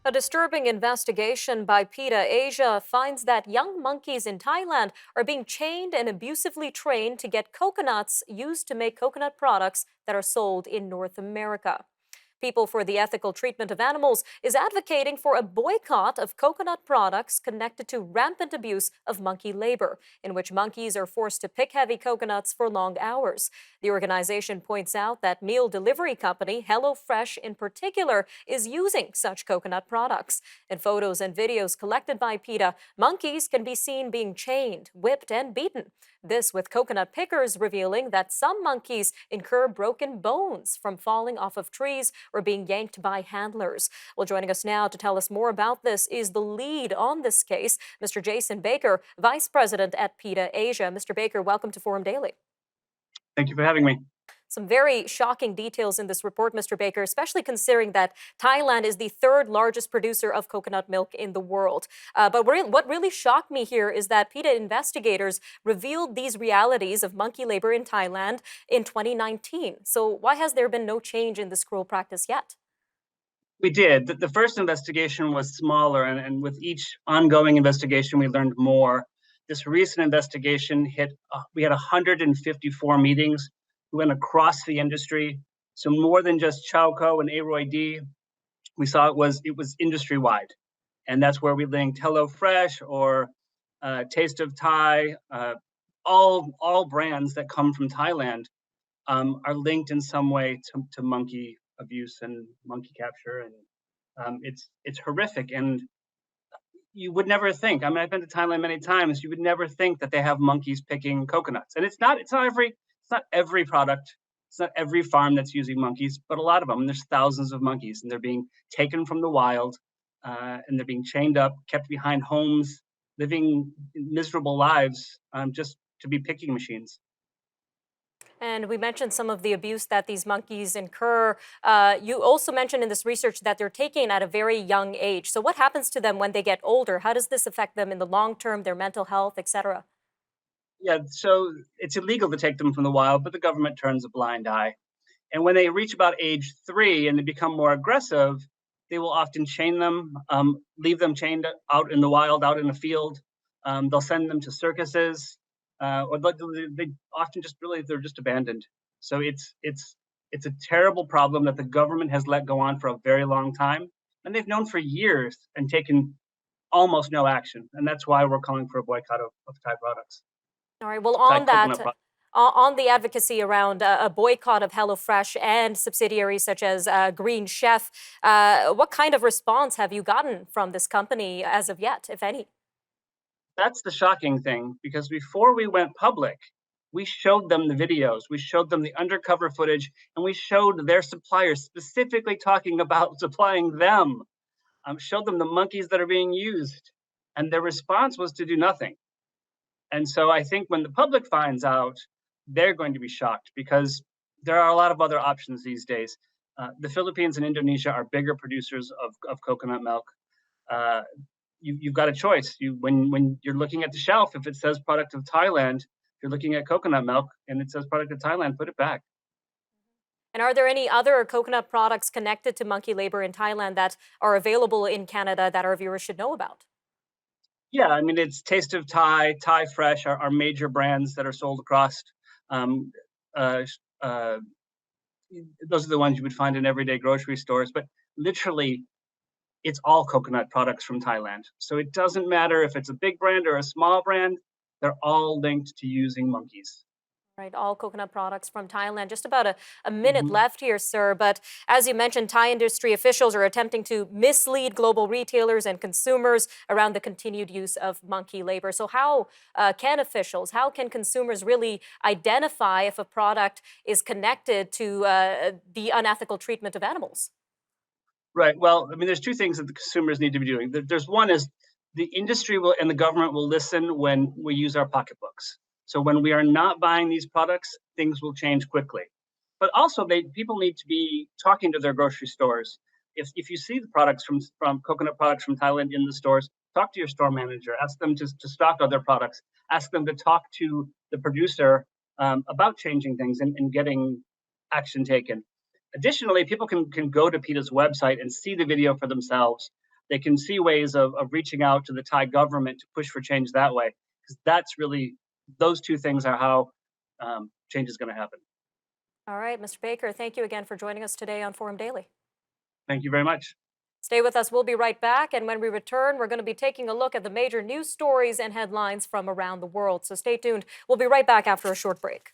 A disturbing investigation by PETA Asia finds that young monkeys in Thailand are being chained and abusively trained to get coconuts used to make coconut products that are sold in North America. People for the Ethical Treatment of Animals is advocating for a boycott of coconut products connected to rampant abuse of monkey labor, in which monkeys are forced to pick heavy coconuts for long hours. The organization points out that meal delivery company HelloFresh in particular is using such coconut products. In photos and videos collected by PETA, monkeys can be seen being chained, whipped, and beaten. This with coconut pickers revealing that some monkeys incur broken bones from falling off of trees or being yanked by handlers. Well, joining us now to tell us more about this is the lead on this case, Mr. Jason Baker, Vice President at PETA Asia. Mr. Baker, welcome to Forum Daily. Thank you for having me. Some very shocking details in this report, Mr. Baker, especially considering that Thailand is the third largest producer of coconut milk in the world. But what really shocked me here is that PETA investigators revealed these realities of monkey labor in Thailand in 2019. So why has there been no change in this cruel practice yet? We did. The first investigation was smaller, and with each ongoing investigation, we learned more. This recent investigation we had 154 meetings. We went across the industry. So more than just Chowco and Aroid, we saw it was industry wide. And that's where we linked HelloFresh or Taste of Thai, all brands that come from Thailand are linked in some way to monkey abuse and monkey capture, and it's horrific. And you would never think. I mean, I've been to Thailand many times. You would never think that they have monkeys picking coconuts, and it's not every product. It's not every farm that's using monkeys, but a lot of them. And there's thousands of monkeys, and they're being taken from the wild, and they're being chained up, kept behind homes, living miserable lives, just to be picking machines. And we mentioned some of the abuse that these monkeys incur. You also mentioned in this research that they're taken at a very young age. So what happens to them when they get older? How does this affect them in the long term, their mental health, etc.? Yeah, so it's illegal to take them from the wild, but the government turns a blind eye. And when they reach about age 3 and they become more aggressive, they will often chain them, leave them chained out in the wild, out in the field. They'll send them to circuses, or they often they're just abandoned. So it's a terrible problem that the government has let go on for a very long time, and they've known for years and taken almost no action. And that's why we're calling for a boycott of Thai products. All right. Well, Thai on coconut that, products. on the advocacy around a boycott of HelloFresh and subsidiaries such as Green Chef, what kind of response have you gotten from this company as of yet, if any? That's the shocking thing, because before we went public, we showed them the videos, we showed them the undercover footage, and we showed their suppliers specifically talking about supplying them, showed them the monkeys that are being used, and their response was to do nothing. And so I think when the public finds out, they're going to be shocked, because there are a lot of other options these days. The Philippines and Indonesia are bigger producers of coconut milk. Uh, you've got a choice. When you're looking at the shelf, if it says product of Thailand, if you're looking at coconut milk and it says product of Thailand, put it back. And are there any other coconut products connected to monkey labor in Thailand that are available in Canada that our viewers should know about? Yeah, I mean, it's Taste of Thai, Thai Fresh are major brands that are sold across. Um, uh, uh, those are the ones you would find in everyday grocery stores, but literally it's all coconut products from Thailand. So it doesn't matter if it's a big brand or a small brand, they're all linked to using monkeys. Right, all coconut products from Thailand. Just about a minute Mhm. left here, sir. But as you mentioned, Thai industry officials are attempting to mislead global retailers and consumers around the continued use of monkey labor. So how how can consumers really identify if a product is connected to the unethical treatment of animals? Right. Well, I mean, there's two things that the consumers need to be doing. There's one is the industry will and the government will listen when we use our pocketbooks. So when we are not buying these products, things will change quickly. But also, people need to be talking to their grocery stores. If you see the products from coconut products from Thailand in the stores, talk to your store manager. Ask them to stock other products. Ask them to talk to the producer about changing things and getting action taken. Additionally, people can go to PETA's website and see the video for themselves. they can see ways of reaching out to the Thai government to push for change that way. Because that's really, those two things are how change is going to happen. All right, Mr. Baker, thank you again for joining us today on Forum Daily. Thank you very much. Stay with us. We'll be right back. And when we return, we're going to be taking a look at the major news stories and headlines from around the world. So stay tuned. We'll be right back after a short break.